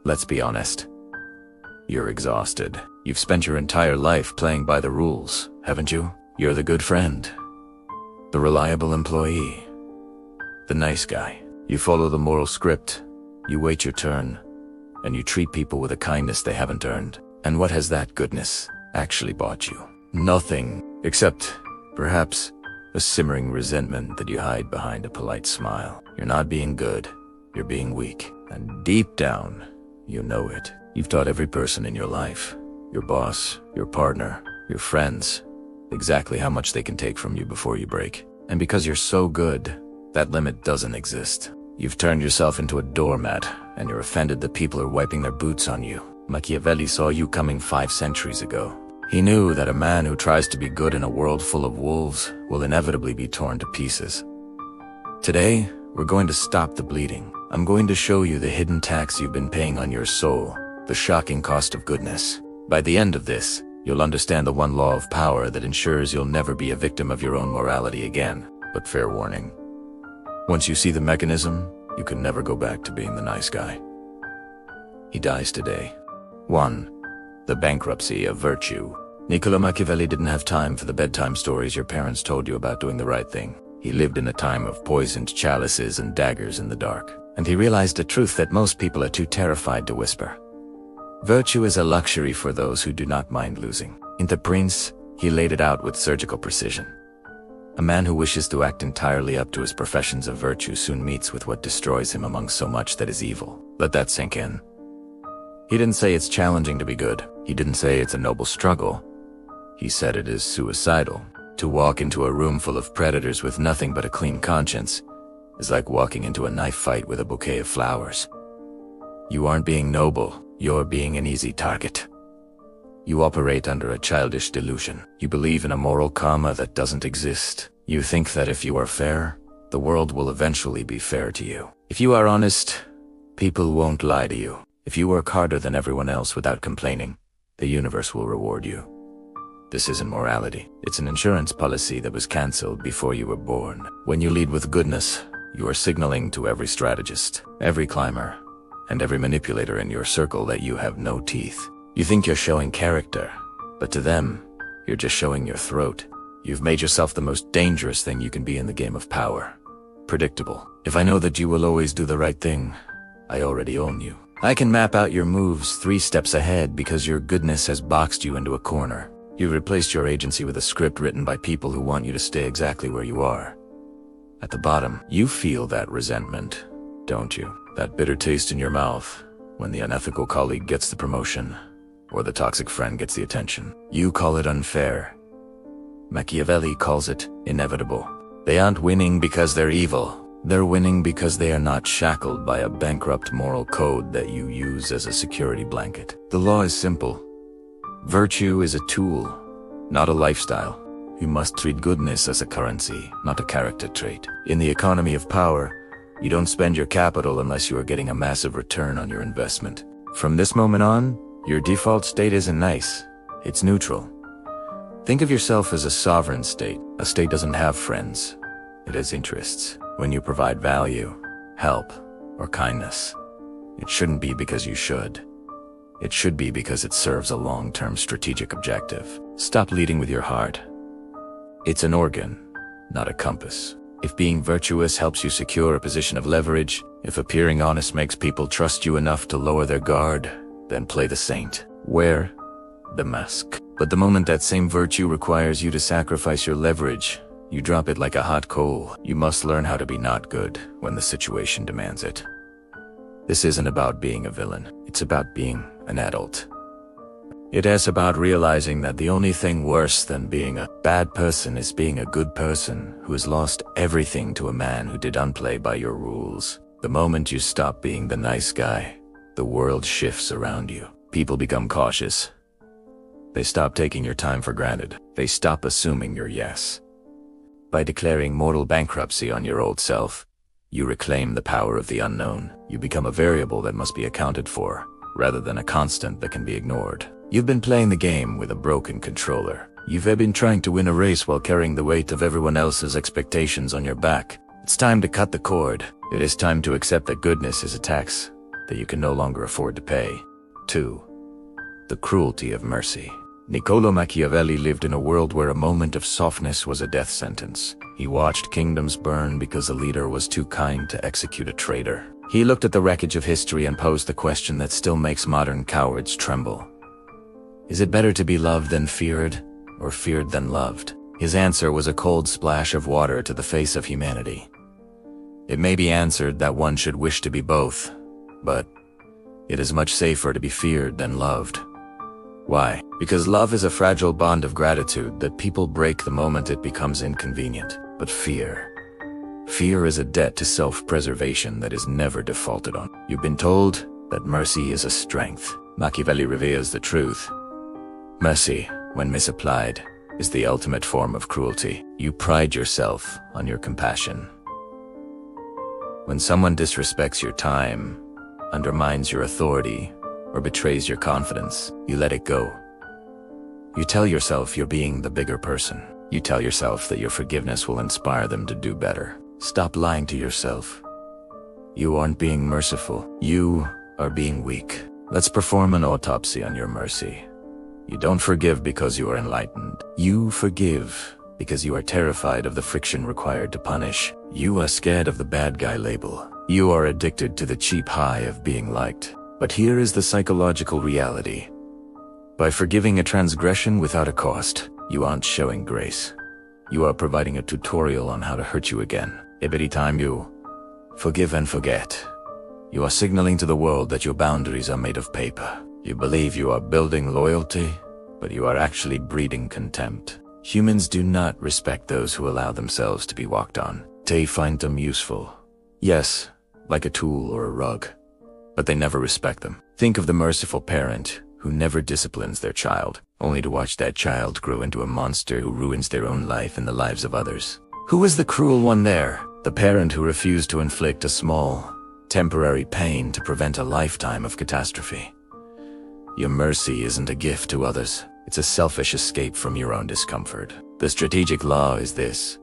Let's be honest. You're exhausted. You've spent your entire life playing by the rules, haven't you? You're the good friend, the reliable employee, the nice guy. You follow the moral script, you wait your turn, and you treat people with a kindness they haven't earned. And what has that goodness actually bought you? Nothing, except, perhaps, a simmering resentment that you hide behind a polite smile. You're not being good, you're being weak. And deep down, you know it. You've taught every person in your life, your boss, your partner, your friends, exactly how much they can take from you before you break. And because you're so good, that limit doesn't exist. You've turned yourself into a doormat, and you're offended that people are wiping their boots on you. Machiavelli saw you coming 5 centuries ago. He knew that a man who tries to be good in a world full of wolves will inevitably be torn to pieces. Today, we're going to stop the bleeding. I'm going to show you the hidden tax you've been paying on your soul, the shocking cost of goodness. By the end of this, you'll understand the one law of power that ensures you'll never be a victim of your own morality again. But fair warning. Once you see the mechanism, you can never go back to being the nice guy. He dies today. 1. The Bankruptcy of Virtue. Niccolo Machiavelli didn't have time for the bedtime stories your parents told you about doing the right thing. He lived in a time of poisoned chalices and daggers in the dark. And he realized a truth that most people are too terrified to whisper. Virtue is a luxury for those who do not mind losing. In The Prince, he laid it out with surgical precision. A man who wishes to act entirely up to his professions of virtue soon meets with what destroys him among so much that is evil. Let that sink in. He didn't say it's challenging to be good. He didn't say it's a noble struggle. He said it is suicidal. To walk into a room full of predators with nothing but a clean conscience is like walking into a knife fight with a bouquet of flowers. You aren't being noble, you're being an easy target. You operate under a childish delusion. You believe in a moral karma that doesn't exist. You think that if you are fair, the world will eventually be fair to you. If you are honest, people won't lie to you. If you work harder than everyone else without complaining, the universe will reward you. This isn't morality. It's an insurance policy that was cancelled before you were born. When you lead with goodness, you are signaling to every strategist, every climber, and every manipulator in your circle that you have no teeth. You think you're showing character, but to them, you're just showing your throat. You've made yourself the most dangerous thing you can be in the game of power. Predictable. If I know that you will always do the right thing, I already own you. I can map out your moves 3 steps ahead because your goodness has boxed you into a corner. You've replaced your agency with a script written by people who want you to stay exactly where you are. At the bottom, you feel that resentment, don't you? That bitter taste in your mouth when the unethical colleague gets the promotion or the toxic friend gets the attention. You call it unfair. Machiavelli calls it inevitable. They aren't winning because they're evil. They're winning because they are not shackled by a bankrupt moral code that you use as a security blanket. The law is simple. Virtue is a tool, not a lifestyle. You must treat goodness as a currency, not a character trait. In the economy of power, you don't spend your capital unless you are getting a massive return on your investment. From this moment on, your default state isn't nice. It's neutral. Think of yourself as a sovereign state. A state doesn't have friends. It has interests. When you provide value, help, or kindness, it shouldn't be because you should. It should be because it serves a long-term strategic objective. Stop leading with your heart. It's an organ, not a compass. If being virtuous helps you secure a position of leverage, if appearing honest makes people trust you enough to lower their guard, then play the saint. Wear the mask. But the moment that same virtue requires you to sacrifice your leverage, you drop it like a hot coal. You must learn how to be not good when the situation demands it. This isn't about being a villain. It's about being an adult. It is about realizing that the only thing worse than being a bad person is being a good person who has lost everything to a man who did not play by your rules. The moment you stop being the nice guy, the world shifts around you. People become cautious. They stop taking your time for granted. They stop assuming your yes. By declaring mortal bankruptcy on your old self, you reclaim the power of the unknown. You become a variable that must be accounted for, rather than a constant that can be ignored. You've been playing the game with a broken controller. You've been trying to win a race while carrying the weight of everyone else's expectations on your back. It's time to cut the cord. It is time to accept that goodness is a tax that you can no longer afford to pay. 2. The Cruelty of Mercy. Niccolo Machiavelli lived in a world where a moment of softness was a death sentence. He watched kingdoms burn because a leader was too kind to execute a traitor. He looked at the wreckage of history and posed the question that still makes modern cowards tremble. Is it better to be loved than feared, or feared than loved? His answer was a cold splash of water to the face of humanity. It may be answered that one should wish to be both, but it is much safer to be feared than loved. Why? Because love is a fragile bond of gratitude that people break the moment it becomes inconvenient. But fear is a debt to self-preservation that is never defaulted on. You've been told that mercy is a strength. Machiavelli reveals the truth. Mercy, when misapplied, is the ultimate form of cruelty. You pride yourself on your compassion. When someone disrespects your time, undermines your authority, or betrays your confidence, you let it go. You tell yourself you're being the bigger person. You tell yourself that your forgiveness will inspire them to do better. Stop lying to yourself. You aren't being merciful. You are being weak. Let's perform an autopsy on your mercy. You don't forgive because you are enlightened. You forgive because you are terrified of the friction required to punish. You are scared of the bad guy label. You are addicted to the cheap high of being liked. But here is the psychological reality. By forgiving a transgression without a cost, you aren't showing grace. You are providing a tutorial on how to hurt you again. Every time you forgive and forget, you are signaling to the world that your boundaries are made of paper. You believe you are building loyalty, but you are actually breeding contempt. Humans do not respect those who allow themselves to be walked on. They find them useful. Yes, like a tool or a rug. But they never respect them. Think of the merciful parent who never disciplines their child, only to watch that child grow into a monster who ruins their own life and the lives of others. Who is the cruel one there? The parent who refused to inflict a small, temporary pain to prevent a lifetime of catastrophe. Your mercy isn't a gift to others. It's a selfish escape from your own discomfort. The strategic law is this.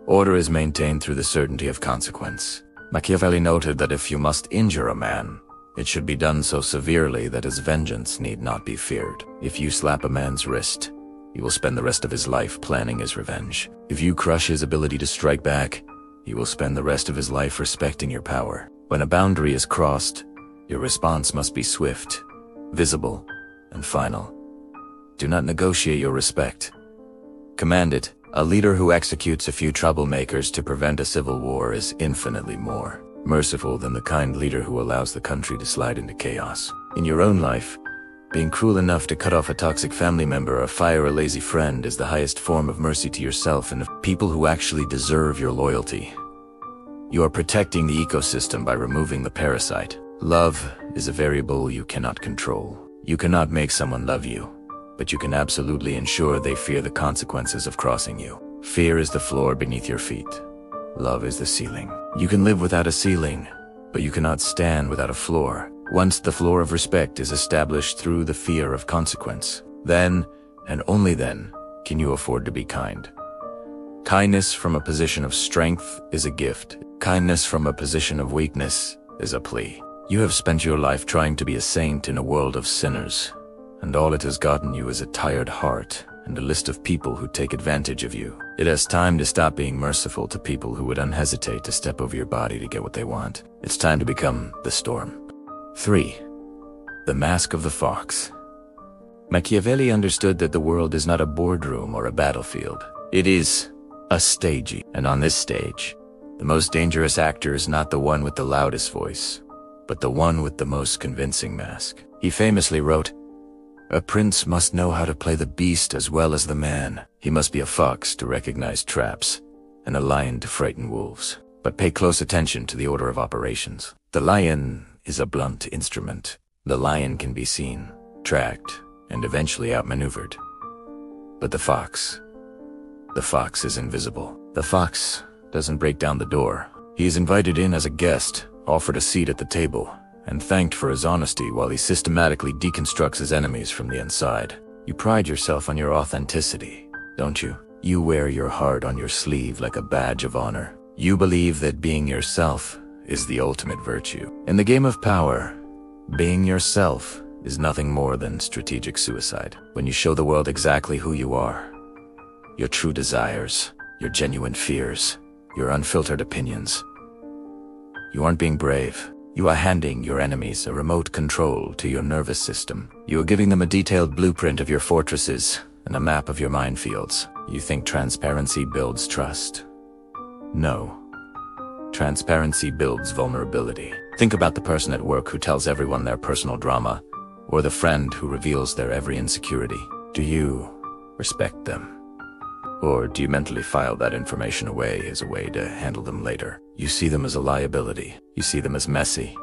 Order is maintained through the certainty of consequence. Machiavelli noted that if you must injure a man, it should be done so severely that his vengeance need not be feared. If you slap a man's wrist, he will spend the rest of his life planning his revenge. If you crush his ability to strike back, he will spend the rest of his life respecting your power. When a boundary is crossed, your response must be swift, visible, and final. Do not negotiate your respect. Command it. A leader who executes a few troublemakers to prevent a civil war is infinitely more merciful than the kind leader who allows the country to slide into chaos. In your own life, being cruel enough to cut off a toxic family member or fire a lazy friend is the highest form of mercy to yourself and of people who actually deserve your loyalty. You are protecting the ecosystem by removing the parasite. Love is a variable you cannot control. You cannot make someone love you, but you can absolutely ensure they fear the consequences of crossing you. Fear is the floor beneath your feet. Love is the ceiling. You can live without a ceiling, but you cannot stand without a floor. Once the floor of respect is established through the fear of consequence, then, and only then, can you afford to be kind. Kindness from a position of strength is a gift. Kindness from a position of weakness is a plea. You have spent your life trying to be a saint in a world of sinners, and all it has gotten you is a tired heart and a list of people who take advantage of you. It is time to stop being merciful to people who would unhesitate to step over your body to get what they want. It's time to become the storm. 3. The Mask of the Fox. Machiavelli understood that the world is not a boardroom or a battlefield. It is a stage, and on this stage, the most dangerous actor is not the one with the loudest voice, but the one with the most convincing mask. He famously wrote, "A prince must know how to play the beast as well as the man. He must be a fox to recognize traps, and a lion to frighten wolves. But pay close attention to the order of operations. The lion is a blunt instrument. The lion can be seen, tracked, and eventually outmaneuvered. But the fox is invisible. The fox doesn't break down the door. He is invited in as a guest, offered a seat at the table, and thanked for his honesty while he systematically deconstructs his enemies from the inside. You pride yourself on your authenticity, don't you? You wear your heart on your sleeve like a badge of honor. You believe that being yourself is the ultimate virtue. In the game of power, being yourself is nothing more than strategic suicide. When you show the world exactly who you are, your true desires, your genuine fears, your unfiltered opinions, you aren't being brave. You are handing your enemies a remote control to your nervous system. You are giving them a detailed blueprint of your fortresses and a map of your minefields. You think transparency builds trust? No. Transparency builds vulnerability. Think about the person at work who tells everyone their personal drama, or the friend who reveals their every insecurity. Do you respect them? Or do you mentally file that information away as a way to handle them later? You see them as a liability. You see them as messy.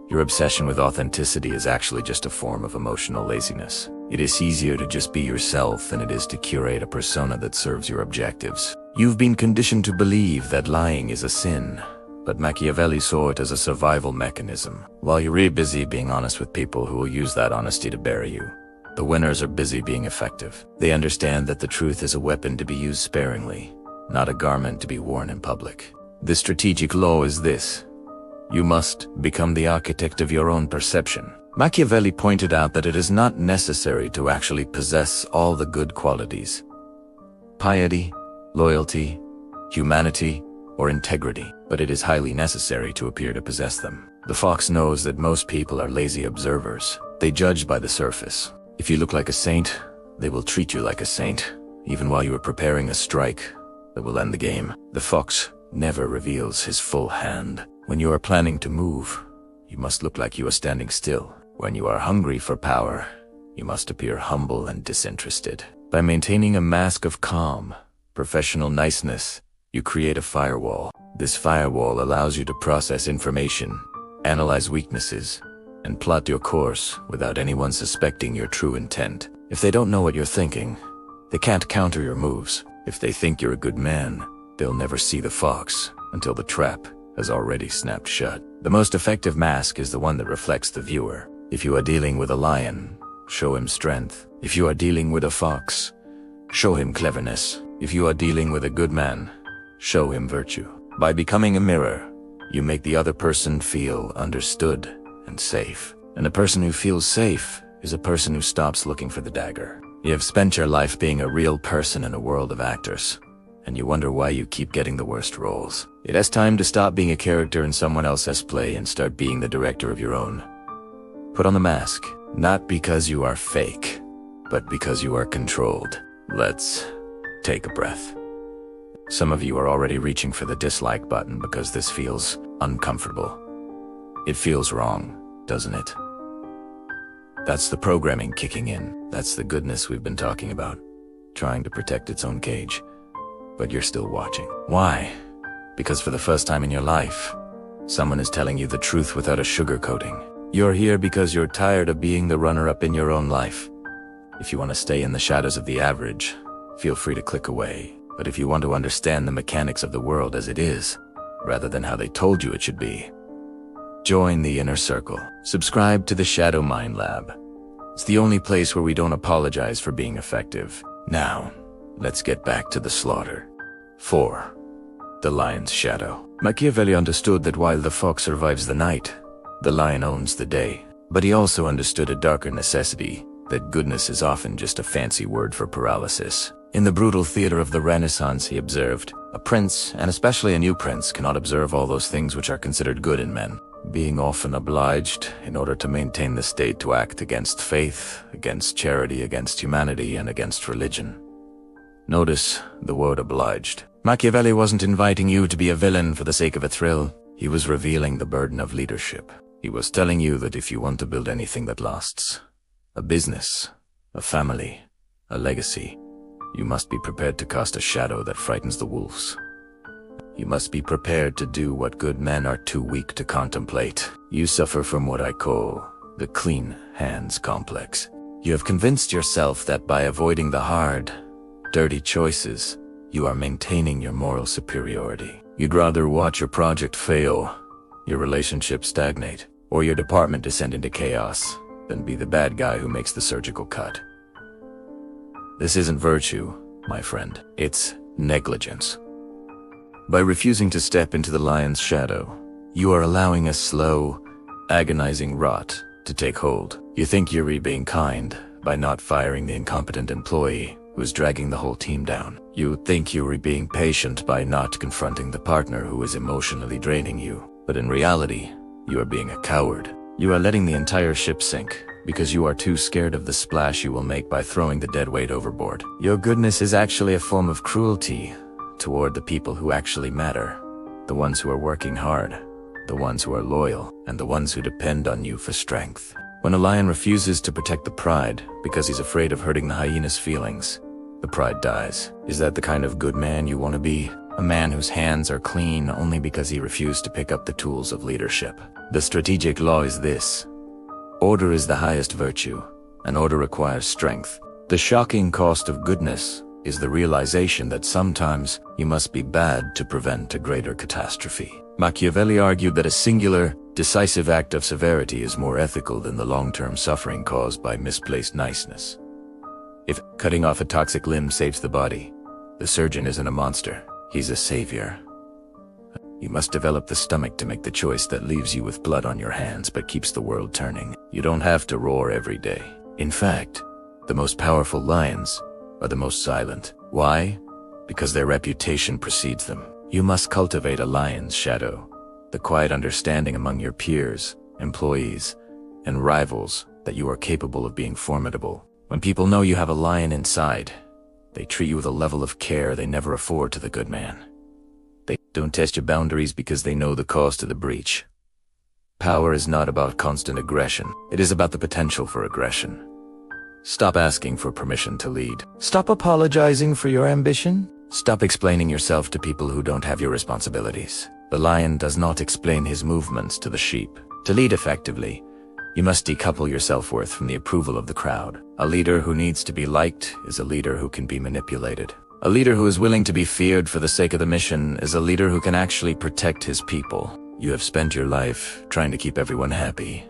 Your obsession with authenticity is actually just a form of emotional laziness. It is easier to just be yourself than it is to curate a persona that serves your objectives. You've been conditioned to believe that lying is a sin, but Machiavelli saw it as a survival mechanism. While you're really busy being honest with people who will use that honesty to bury you, the winners are busy being effective. They understand that the truth is a weapon to be used sparingly, not a garment to be worn in public. The strategic law is this: you must become the architect of your own perception. Machiavelli pointed out that it is not necessary to actually possess all the good qualities: piety, loyalty, humanity, or integrity, but it is highly necessary to appear to possess them. The fox knows that most people are lazy observers. They judge by the surface. If you look like a saint, they will treat you like a saint, even while you are preparing a strike that will end the game. The fox never reveals his full hand. When you are planning to move, you must look like you are standing still. When you are hungry for power, you must appear humble and disinterested. By maintaining a mask of calm, professional niceness, you create a firewall. This firewall allows you to process information, analyze weaknesses, and plot your course without anyone suspecting your true intent. If they don't know what you're thinking, they can't counter your moves. If they think you're a good man, they'll never see the fox until the trap has already snapped shut. The most effective mask is the one that reflects the viewer. If you are dealing with a lion, show him strength. If you are dealing with a fox, show him cleverness. If you are dealing with a good man, show him virtue. By becoming a mirror, you make the other person feel understood and safe. And a person who feels safe is a person who stops looking for the dagger. You have spent your life being a real person in a world of actors, and you wonder why you keep getting the worst roles. It is time to stop being a character in someone else's play and start being the director of your own. Put on the mask, not because you are fake, but because you are controlled. Let's take a breath. Some of you are already reaching for the dislike button because this feels uncomfortable. It feels wrong, doesn't it? That's the programming kicking in. That's the goodness we've been talking about, trying to protect its own cage. But you're still watching. Why? Because for the first time in your life, someone is telling you the truth without a sugarcoating. You're here because you're tired of being the runner-up in your own life. If you want to stay in the shadows of the average, feel free to click away. But if you want to understand the mechanics of the world as it is, rather than how they told you it should be, join the inner circle. Subscribe to the Shadow Mind Lab. It's the only place where we don't apologize for being effective. Now, let's get back to the slaughter. 4. The Lion's Shadow. Machiavelli understood that while the fox survives the night, the lion owns the day. But he also understood a darker necessity, that goodness is often just a fancy word for paralysis. In the brutal theater of the Renaissance, he observed, a prince, and especially a new prince, cannot observe all those things which are considered good in men, being often obliged, in order to maintain the state, to act against faith, against charity, against humanity, and against religion. Notice the word obliged. Machiavelli wasn't inviting you to be a villain for the sake of a thrill. He was revealing the burden of leadership. He was telling you that if you want to build anything that lasts, a business, a family, a legacy, you must be prepared to cast a shadow that frightens the wolves. You must be prepared to do what good men are too weak to contemplate. You suffer from what I call the clean hands complex. You have convinced yourself that by avoiding the hard, dirty choices, you are maintaining your moral superiority. You'd rather watch your project fail, your relationship stagnate, or your department descend into chaos than be the bad guy who makes the surgical cut. This isn't virtue, my friend. It's negligence. By refusing to step into the lion's shadow, you are allowing a slow, agonizing rot to take hold. You think you're being kind by not firing the incompetent employee who's dragging the whole team down. You think you're being patient by not confronting the partner who is emotionally draining you. But in reality, you are being a coward. You are letting the entire ship sink because you are too scared of the splash you will make by throwing the dead weight overboard. Your goodness is actually a form of cruelty toward the people who actually matter, the ones who are working hard, the ones who are loyal, and the ones who depend on you for strength. When a lion refuses to protect the pride because he's afraid of hurting the hyena's feelings, the pride dies. Is that the kind of good man you want to be? A man whose hands are clean only because he refused to pick up the tools of leadership. The strategic law is this: order is the highest virtue, and order requires strength. The shocking cost of goodness is the realization that sometimes you must be bad to prevent a greater catastrophe. Machiavelli argued that a singular, decisive act of severity is more ethical than the long-term suffering caused by misplaced niceness. If cutting off a toxic limb saves the body, the surgeon isn't a monster, he's a savior. You must develop the stomach to make the choice that leaves you with blood on your hands but keeps the world turning. You don't have to roar every day. In fact, the most powerful lions are the most silent. Why? Because their reputation precedes them. You must cultivate a lion's shadow, the quiet understanding among your peers, employees, and rivals that you are capable of being formidable. When people know you have a lion inside, they treat you with a level of care they never afford to the good man. They don't test your boundaries because they know the cost of the breach. Power is not about constant aggression. It is about the potential for aggression. Stop asking for permission to lead. Stop apologizing for your ambition. Stop explaining yourself to people who don't have your responsibilities. The lion does not explain his movements to the sheep. To lead effectively, you must decouple your self-worth from the approval of the crowd. A leader who needs to be liked is a leader who can be manipulated. A leader who is willing to be feared for the sake of the mission is a leader who can actually protect his people. You have spent your life trying to keep everyone happy,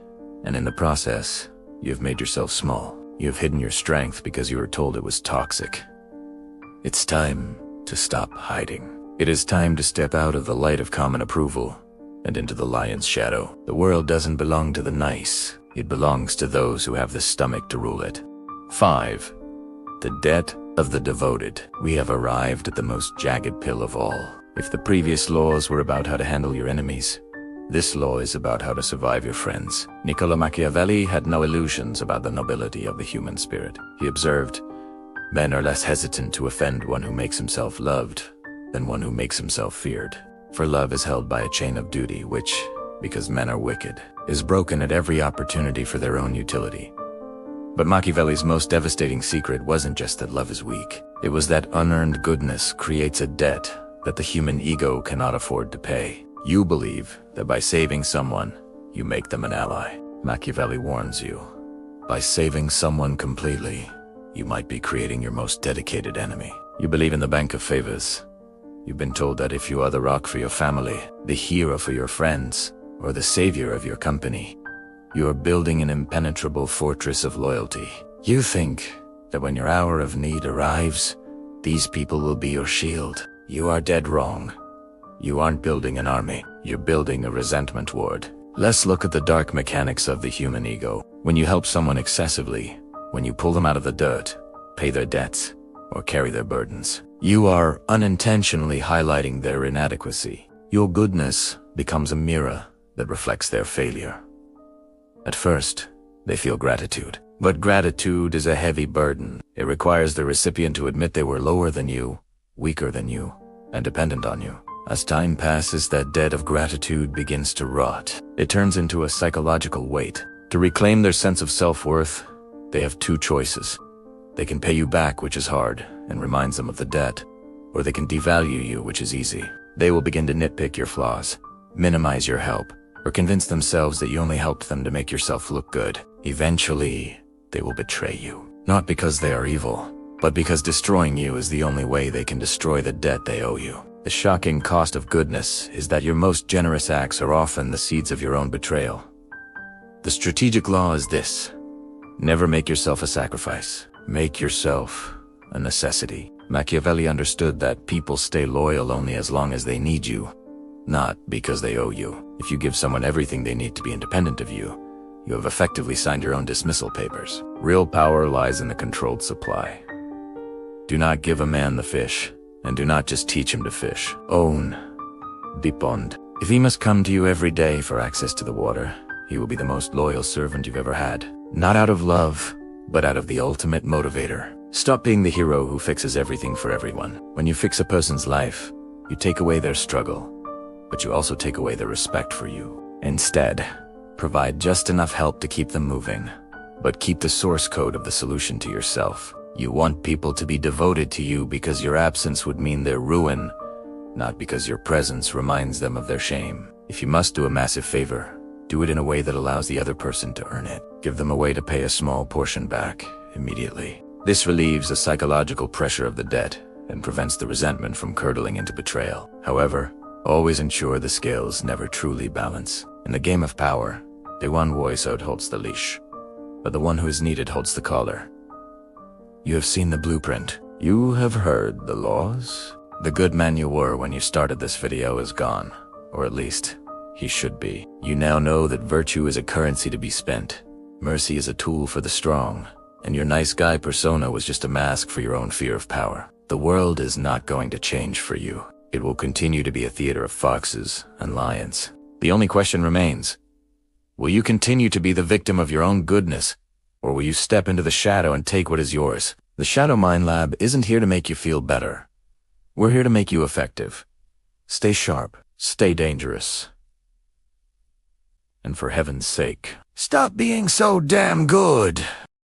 and in the process, you have made yourself small. You have hidden your strength because you were told it was toxic. It's time to stop hiding. It is time to step out of the light of common approval and into the lion's shadow. The world doesn't belong to the nice. It belongs to those who have the stomach to rule it. 5. The debt of the devoted. We have arrived at the most jagged pill of all. If the previous laws were about how to handle your enemies, this law is about how to survive your friends. Niccolo Machiavelli had no illusions about the nobility of the human spirit. He observed, men are less hesitant to offend one who makes himself loved than one who makes himself feared. For love is held by a chain of duty which, because men are wicked, is broken at every opportunity for their own utility. But Machiavelli's most devastating secret wasn't just that love is weak. It was that unearned goodness creates a debt that the human ego cannot afford to pay. You believe that by saving someone, you make them an ally. Machiavelli warns you, by saving someone completely, you might be creating your most dedicated enemy. You believe in the bank of favors. You've been told that if you are the rock for your family, the hero for your friends, or the savior of your company, you are building an impenetrable fortress of loyalty. You think that when your hour of need arrives, these people will be your shield. You are dead wrong. You aren't building an army. You're building a resentment ward. Let's look at the dark mechanics of the human ego. When you help someone excessively, when you pull them out of the dirt, pay their debts, or carry their burdens, you are unintentionally highlighting their inadequacy. Your goodness becomes a mirror that reflects their failure. At first, they feel gratitude. But gratitude is a heavy burden. It requires the recipient to admit they were lower than you, weaker than you, and dependent on you. As time passes, that debt of gratitude begins to rot. It turns into a psychological weight. To reclaim their sense of self-worth, they have two choices. They can pay you back, which is hard, and reminds them of the debt, or they can devalue you, which is easy. They will begin to nitpick your flaws, minimize your help, or convince themselves that you only helped them to make yourself look good. Eventually, they will betray you. Not because they are evil, but because destroying you is the only way they can destroy the debt they owe you. The shocking cost of goodness is that your most generous acts are often the seeds of your own betrayal. The strategic law is this: never make yourself a sacrifice. Make yourself a necessity. Machiavelli understood that people stay loyal only as long as they need you, not because they owe you. If you give someone everything they need to be independent of you, you have effectively signed your own dismissal papers. Real power lies in the controlled supply. Do not give a man the fish, and do not just teach him to fish. Own. Depend. If he must come to you every day for access to the water, he will be the most loyal servant you've ever had. Not out of love, but out of the ultimate motivator. Stop being the hero who fixes everything for everyone. When you fix a person's life, you take away their struggle, but you also take away their respect for you. Instead, provide just enough help to keep them moving, but keep the source code of the solution to yourself. You want people to be devoted to you because your absence would mean their ruin, not because your presence reminds them of their shame. If you must do a massive favor, do it in a way that allows the other person to earn it. Give them a way to pay a small portion back immediately. This relieves the psychological pressure of the debt and prevents the resentment from curdling into betrayal. However, always ensure the scales never truly balance. In the game of power, the one voice out holds the leash, but the one who is needed holds the collar. You have seen the blueprint. You have heard the laws. The good man you were when you started this video is gone, or at least, he should be. You now know that virtue is a currency to be spent. Mercy is a tool for the strong, and your nice guy persona was just a mask for your own fear of power. The world is not going to change for you. It will continue to be a theater of foxes and lions. The only question remains, will you continue to be the victim of your own goodness, or will you step into the shadow and take what is yours? The Shadow Mind Lab isn't here to make you feel better. We're here to make you effective. Stay sharp, stay dangerous. And for heaven's sake, stop being so damn good.